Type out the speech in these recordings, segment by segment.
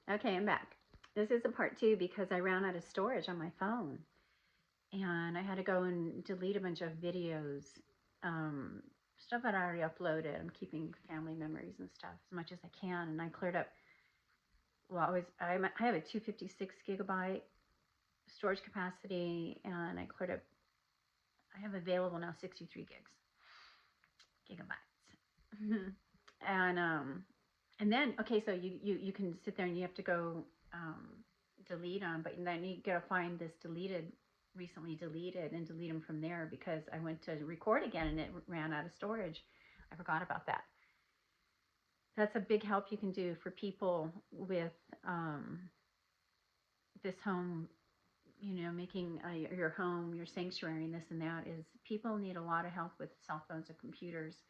Okay, I'm back. This is a part two because I ran out of storage on my phone and I had to go and delete a bunch of videos, um, stuff that I already uploaded. I'm keeping family memories and stuff as much as I can, and I cleared up. Well, I have a 256 gigabyte storage capacity, and I cleared up. I have available now 63 gigabytes, and then okay, so you can sit there and you have to go um, delete them, but then you gotta find this recently deleted, and delete them from there because I went to record again and it ran out of storage. I forgot about that. That's a big help you can do for people with um, this home, making your home your sanctuary and this and that. Is people need a lot of help with cell phones and computers.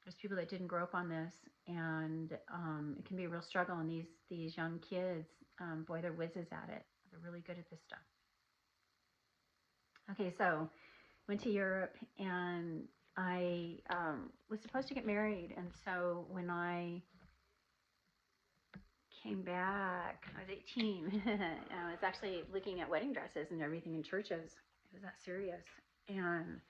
There's people that didn't grow up on this, and it can be a real struggle. And these young kids, boy, they're whizzes at it. They're really good at this stuff. Okay, so went to Europe, and I was supposed to get married, and so when I came back, I was 18. I was actually looking at wedding dresses and everything in churches. It was that serious, and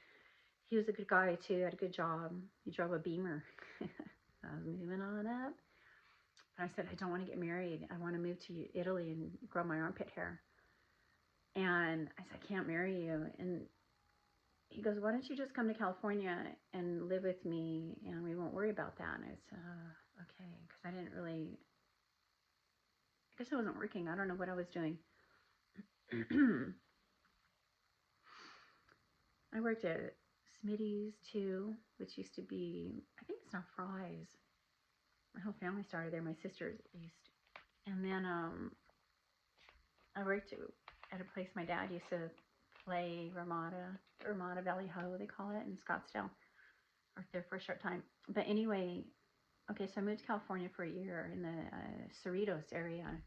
he was a good guy too. Had a good job. He drove a Beamer. I was moving on up. But I said, I don't want to get married. I want to move to Italy and grow my armpit hair. And I said, I can't marry you. And he goes, why don't you just come to California and live with me, and we won't worry about that. And I said, okay, because I didn't really, I guess I wasn't working. I don't know what I was doing. I worked at Smitty's too, which used to be, I think it's now Fry's. My whole family started there, my sisters at least. And then I worked at a place my dad used to play Ramada Valley Ho, they call it, in Scottsdale. Worked there for a short time. But anyway, okay, so I moved to California for a year in the Cerritos area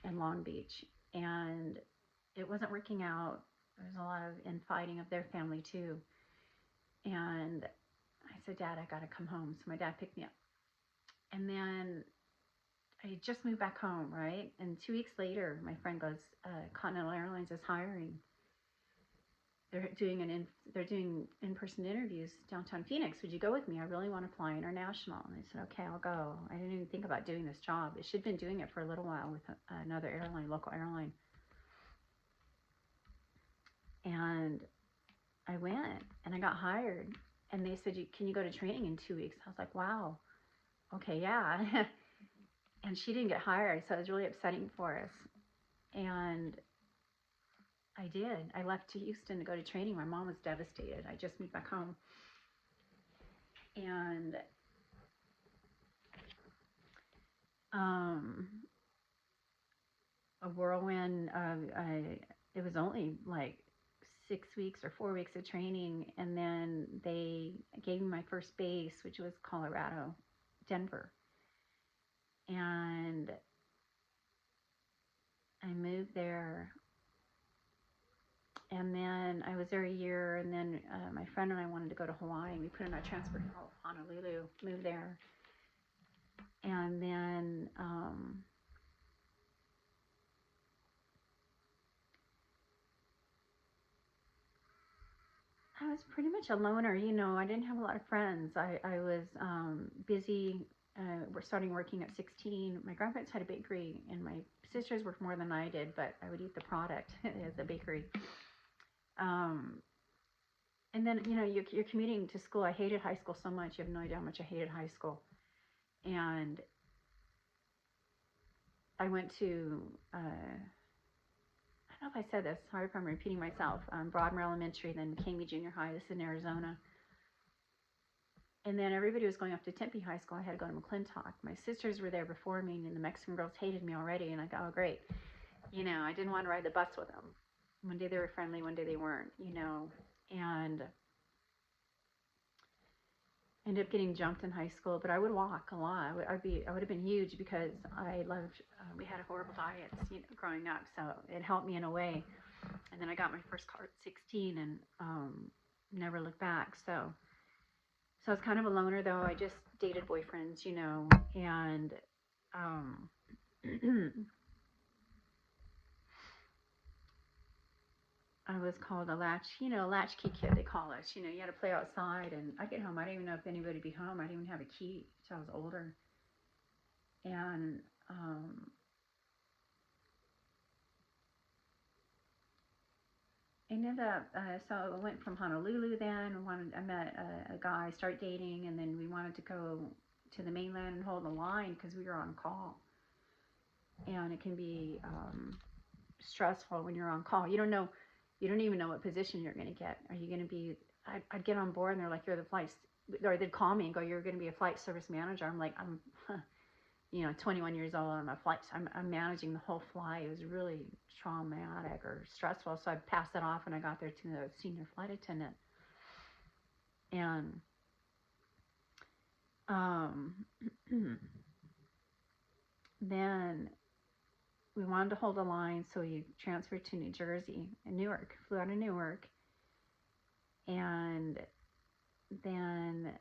in Long Beach. And it wasn't working out. There was a lot of infighting of their family too. And I said, Dad, I got to come home. So my dad picked me up. And then I just moved back home, right? And 2 weeks later, my friend goes, Continental Airlines is hiring. They're doing in-person interviews downtown Phoenix. Would you go with me? I really want to fly international. And I said, okay, I'll go. I didn't even think about doing this job. I should have been doing it for a little while with another airline, local airline. And I went and I got hired. And they said, can you go to training in 2 weeks? I was like, wow. Okay, yeah. And she didn't get hired, so it was really upsetting for us. And I did. I left to Houston to go to training. My mom was devastated. I just moved back home. And a whirlwind of, it was only like 6 weeks or 4 weeks of training. And then they gave me my first base, which was Colorado, Denver. And I moved there, and then I was there a year, and then my friend and I wanted to go to Hawaii. We put in our transfer to Honolulu, moved there, and then I was pretty much a loner. I didn't have a lot of friends. I was busy. We're starting working at 16. My grandparents had a bakery, and my sisters worked more than I did, but I would eat the product at the bakery. And then, you're commuting to school. I hated high school so much. You have no idea how much I hated high school. And I went to, I don't know if I said this, sorry if I'm repeating myself, Broadmoor Elementary, then McCamey Junior High. This is in Arizona. And then everybody was going up to Tempe High School. I had to go to McClintock. My sisters were there before me, and the Mexican girls hated me already. And I go, oh, great. I didn't want to ride the bus with them. One day they were friendly, one day they weren't, and ended up getting jumped in high school, but I would walk a lot. I would have been huge because I loved. We had horrible diets, growing up, so it helped me in a way. And then I got my first car at 16, and never looked back. So I was kind of a loner, though. I just dated boyfriends, and I was called a latchkey kid, they call us. You had to play outside, and I get home, I didn't even know if anybody would be home. I didn't even have a key until I was older. And ended up, so I went from Honolulu then. I met a guy, started dating, and then we wanted to go to the mainland and hold the line because we were on call. And it can be stressful when you're on call. You don't even know what position you're going to get. Are you going to be, I'd get on board and they're like, you're the flight, or they'd call me and go, you're going to be a flight service manager. I'm like, I'm 21 years old, I'm a flight, I'm managing the whole flight. It was really traumatic or stressful. So I passed it off and I got there to the senior flight attendant. And then we wanted to hold a line, so we transferred to New Jersey and Newark, flew out of Newark, and then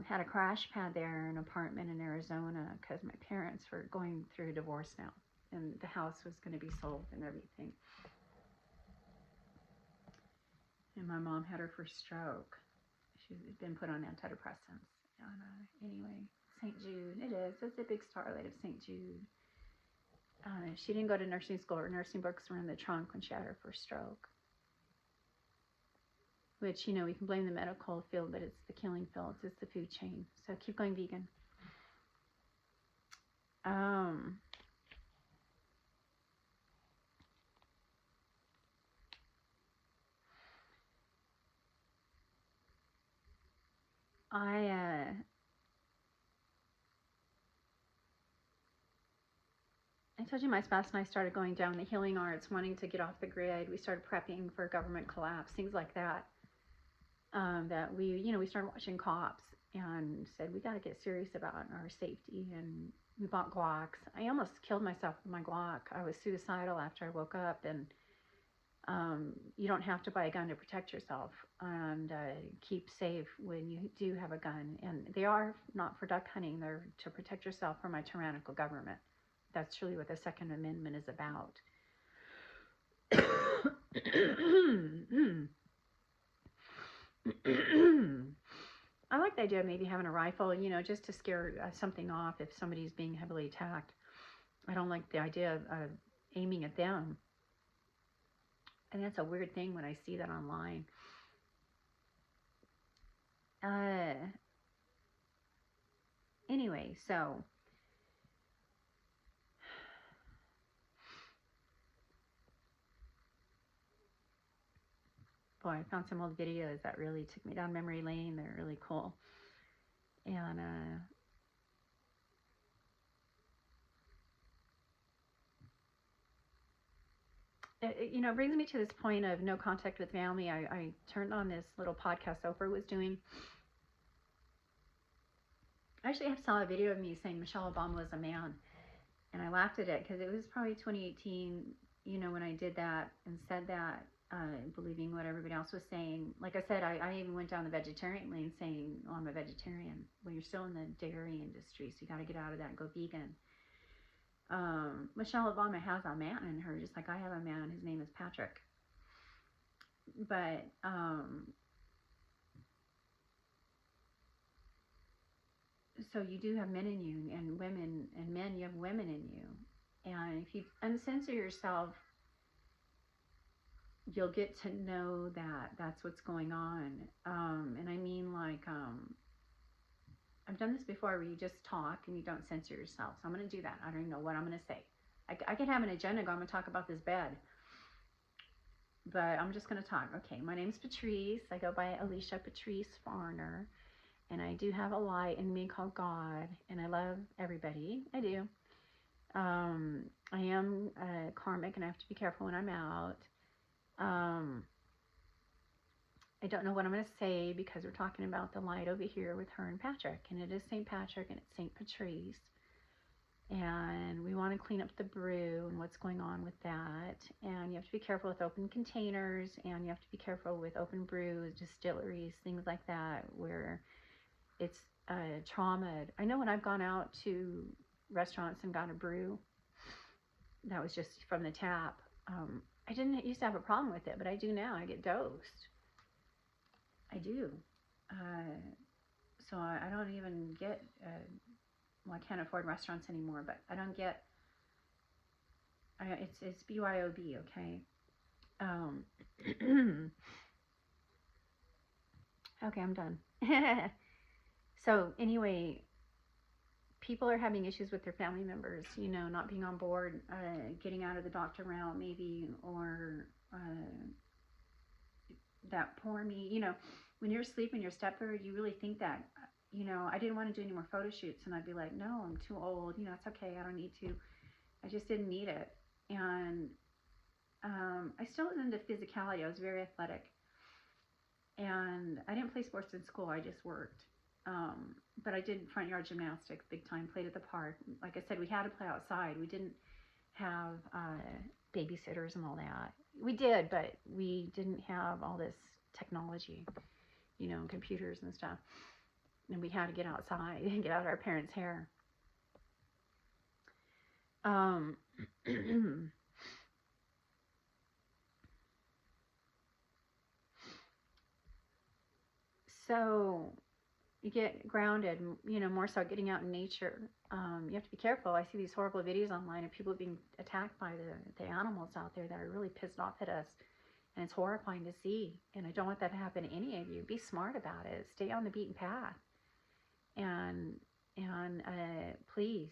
had a crash pad there, an apartment in Arizona, because my parents were going through a divorce now, and the house was going to be sold and everything. And my mom had her first stroke. She'd been put on antidepressants. And anyway, St. Jude, it's a big starlight of St. Jude. She didn't go to nursing school. Her nursing books were in the trunk when she had her first stroke. Which, we can blame the medical field, but it's the killing field. It's the food chain. So keep going vegan. I told you my spouse and I started going down the healing arts, wanting to get off the grid. We started prepping for government collapse, things like that. That we started watching cops and said, we got to get serious about our safety. And we bought Glocks. I almost killed myself with my Glock. I was suicidal after I woke up. And you don't have to buy a gun to protect yourself, and keep safe when you do have a gun. And they are not for duck hunting. They're to protect yourself from a tyrannical government. That's really what the Second Amendment is about. I like the idea of maybe having a rifle, just to scare something off if somebody's being heavily attacked. I don't like the idea of aiming at them. And that's a weird thing when I see that online. Anyway, so boy, I found some old videos that really took me down memory lane. They're really cool. And it brings me to this point of no contact with family. I turned on this little podcast Oprah was doing. Actually, I saw a video of me saying Michelle Obama was a man, and I laughed at it because it was probably 2018, when I did that and said that, believing what everybody else was saying. Like I said, I even went down the vegetarian lane saying, oh, I'm a vegetarian. Well, you're still in the dairy industry, so you got to get out of that and go vegan. Michelle Obama has a man in her, just like I have a man. His name is Patrick. But so you do have men in you, and women, and men, you have women in you. And if you uncensor yourself, you'll get to know that that's what's going on. And I mean, like, I've done this before where you just talk and you don't censor yourself. So I'm going to do that. I don't even know what I'm going to say. I could have an agenda. I'm going to talk about this bed. But I'm just going to talk. Okay, my name's Patrice. I go by Alicia Patrice Farner. And I do have a light in me called God. And I love everybody. I do. I am karmic, and I have to be careful when I'm out. I don't know what I'm going to say because we're talking about the light over here with her and Patrick. And it is St. Patrick and it's St. Patrice. And we want to clean up the brew and what's going on with that. And you have to be careful with open containers, and you have to be careful with open brews, distilleries, things like that, where it's trauma. I know when I've gone out to restaurants and got a brew, that was just from the tap. I didn't used to have a problem with it, but I do now. I get dosed. I do. So I don't even get, well, I can't afford restaurants anymore, but I don't get, it's BYOB, okay? Okay, I'm done. So anyway, people are having issues with their family members, not being on board, getting out of the doctor route maybe, or that poor me, when you're asleep in your stepper, you really think that, I didn't want to do any more photo shoots, and I'd be like, no, I'm too old, it's okay, I don't need to. I just didn't need it. And I still was into physicality. I was very athletic. And I didn't play sports in school, I just worked. But I did front yard gymnastics big time, played at the park. Like I said, we had to play outside. We didn't have babysitters and all that. We did, but we didn't have all this technology, computers and stuff. And we had to get outside and get out of our parents' hair. So you get grounded, more so getting out in nature. You have to be careful. I see these horrible videos online of people being attacked by the animals out there that are really pissed off at us. And it's horrifying to see. And I don't want that to happen to any of you. Be smart about it. Stay on the beaten path. And please,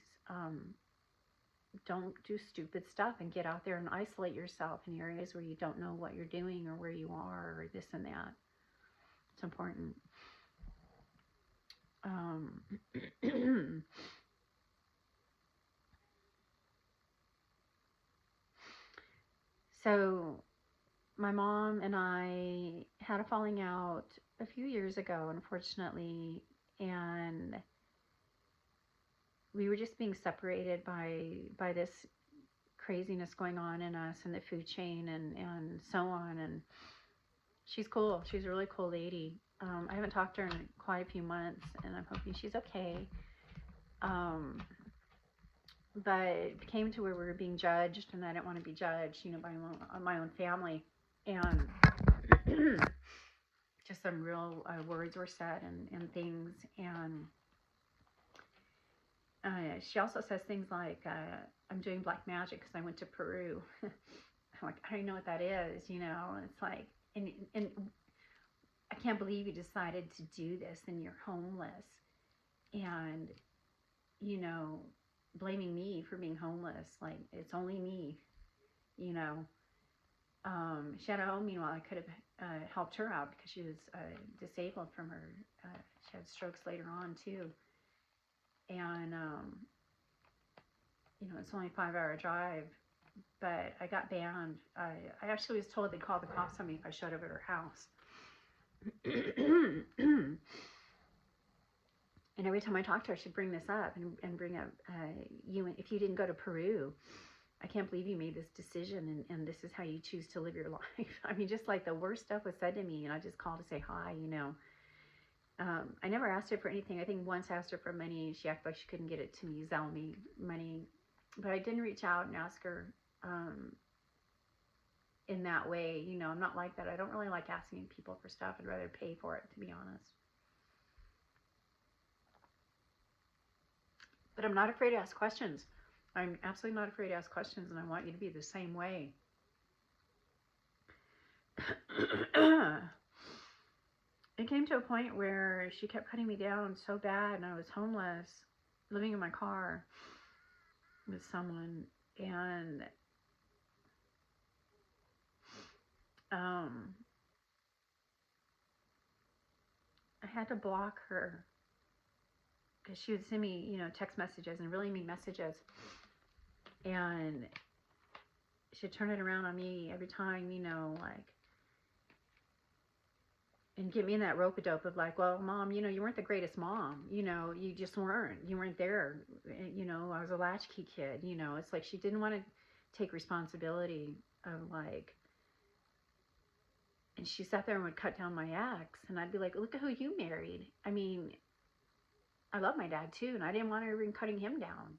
don't do stupid stuff and get out there and isolate yourself in areas where you don't know what you're doing or where you are or this and that. It's important. So my mom and I had a falling out a few years ago, unfortunately, and we were just being separated by this craziness going on in us and the food chain and so on. And she's cool. She's a really cool lady. I haven't talked to her in quite a few months, and I'm hoping she's okay. But it came to where we were being judged, and I didn't want to be judged, by my own family. And just some real words were said and things. And she also says things like, I'm doing black magic because I went to Peru. I'm like, I don't know what that is, It's like, and I can't believe you decided to do this and you're homeless. And, blaming me for being homeless. Like, it's only me, She had a home, meanwhile, I could have helped her out because she was disabled from her, she had strokes later on too. And, it's only a 5-hour drive, but I got banned. I actually was told they'd call the cops on me if I showed up at her house. And every time I talked to her, she'd bring this up and bring up, if you didn't go to Peru, I can't believe you made this decision, and this is how you choose to live your life. I mean, just like the worst stuff was said to me, and I just called to say hi, I never asked her for anything. I think once I asked her for money. She acted like she couldn't get it to me, sell me money. But I didn't reach out and ask her in that way. I'm not like that. I don't really like asking people for stuff. I'd rather pay for it, to be honest. But I'm not afraid to ask questions. I'm absolutely not afraid to ask questions, and I want you to be the same way. It came to a point where she kept cutting me down so bad, and I was homeless, living in my car with someone, and I had to block her because she would send me, text messages and really mean messages, and she'd turn it around on me every time, and get me in that rope-a-dope of like, well, Mom, you weren't the greatest mom, you just weren't, you weren't there, I was a latchkey kid, it's like she didn't want to take responsibility of like, and she sat there and would cut down my ex, and I'd be like, look at who you married. I mean, I love my dad too, and I didn't want her even cutting him down,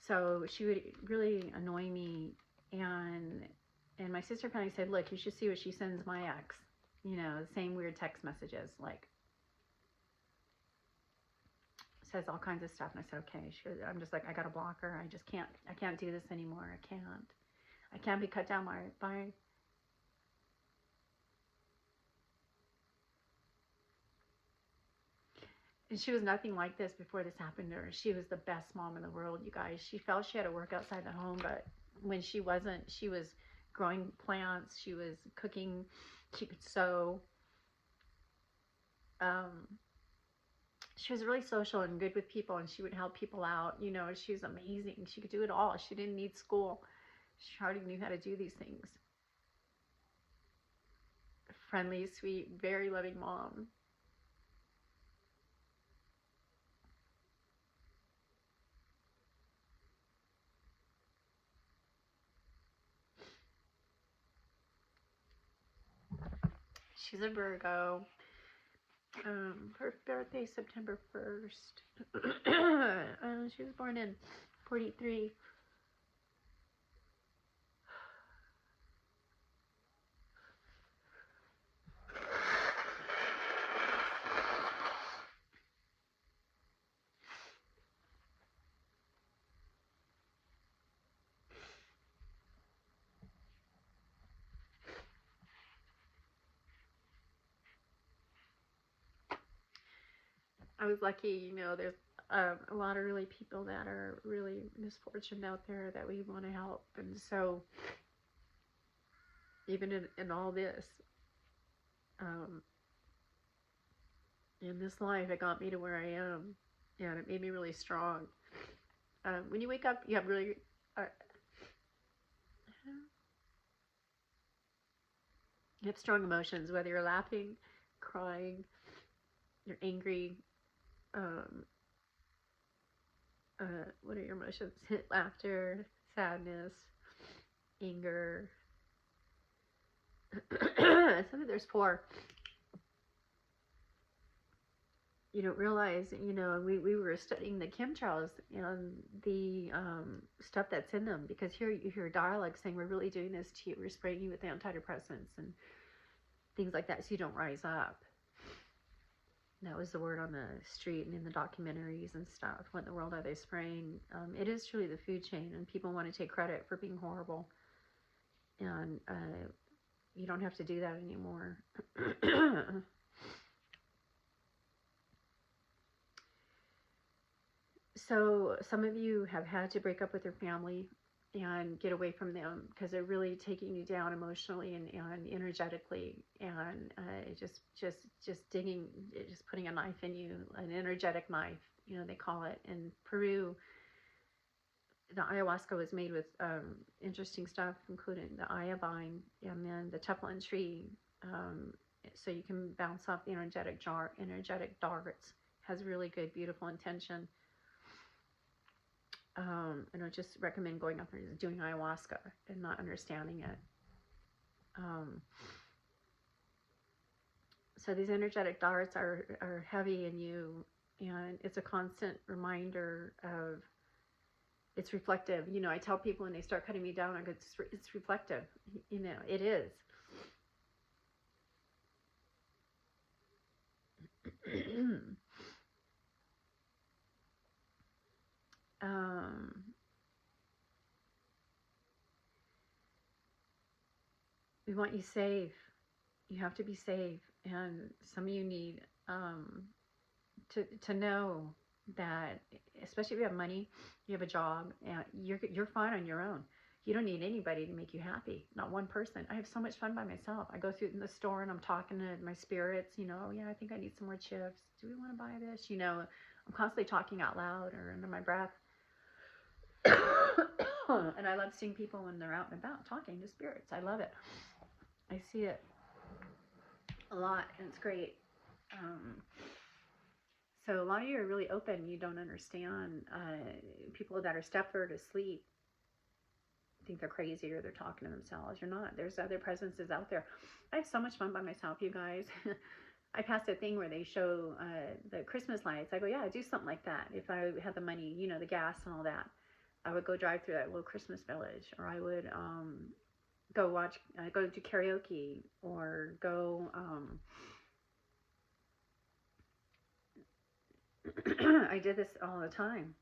So she would really annoy me, and my sister finally said, look, you should see what she sends my ex. You know, the same weird text messages, like, says all kinds of stuff. And I said, okay. I'm just like, I gotta block her. I can't do this anymore. I can't be cut down by and she was nothing like this before this happened to her. She was the best mom in the world, you guys. She felt she had to work outside the home, but when she wasn't, she was growing plants, she was cooking, she could sew. She was really social and good with people, and she would help people out. You know, she was amazing. She could do it all. She didn't need school. She already knew how to do these things. Friendly, sweet, very loving mom. She's a Virgo. Her birthday is September 1st. She was born in 43. I was lucky, you know, there's a lot of really people that are really misfortunate out there that we want to help. And so, even in all this, in this life, it got me to where I am. And it made me really strong. When you wake up, you have really, you have strong emotions, whether you're laughing, crying, you're angry. Um, what are your emotions? Laughter, sadness, anger. Some of there's 4. You don't realize, you know, we were studying the chemtrails and the stuff that's in them, because here you hear dialogue saying, we're really doing this to you, we're spraying you with antidepressants and things like that so you don't rise up. That was the word on the street and in the documentaries and stuff. What in the world are they spraying? It is truly the food chain, and people want to take credit for being horrible. And you don't have to do that anymore. So some of you have had to break up with your family and get away from them because they're really taking you down emotionally and energetically, and just digging, just putting a knife in you, an energetic knife, you know, they call it. In Peru, the ayahuasca was made with interesting stuff, including the ayavine and then the teflon tree, so you can bounce off the energetic darts. Has really good, beautiful intention. And I just recommend going up there and doing ayahuasca and not understanding it. So these energetic darts are heavy in you, and it's a constant reminder of, it's reflective. You know, I tell people when they start cutting me down, I go, it's reflective. You know, it is. We want you safe. You have to be safe, and some of you need to know that, especially if you have money, you have a job, and you're fine on your own. You don't need anybody to make you happy. Not one person. I have so much fun by myself. I go through in the store and I'm talking to my spirits. You know, yeah, I think I need some more chips. Do we want to buy this? You know, I'm constantly talking out loud or under my breath. And I love seeing people when they're out and about talking to spirits. I love it. I see it a lot, and it's great. So a lot of you are really open. You don't understand. People that are stepford asleep think they're crazy or they're talking to themselves. You're not. There's other presences out there. I have so much fun by myself, you guys. I passed a thing where they show the Christmas lights. I go, yeah, I'd do something like that if I had the money, you know, the gas and all that. I would go drive through that little Christmas village, or I would go do karaoke, or go. I did this all the time.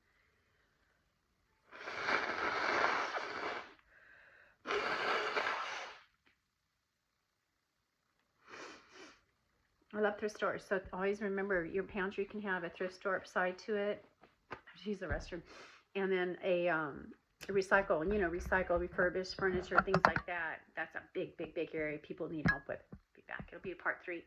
I love thrift stores. So always remember, your pantry can have a thrift store side to it. I have to use the restroom. And then a recycle, recycle, refurbished furniture, things like that. That's a big, big, big area people need help with. Be back. It'll be a part 3.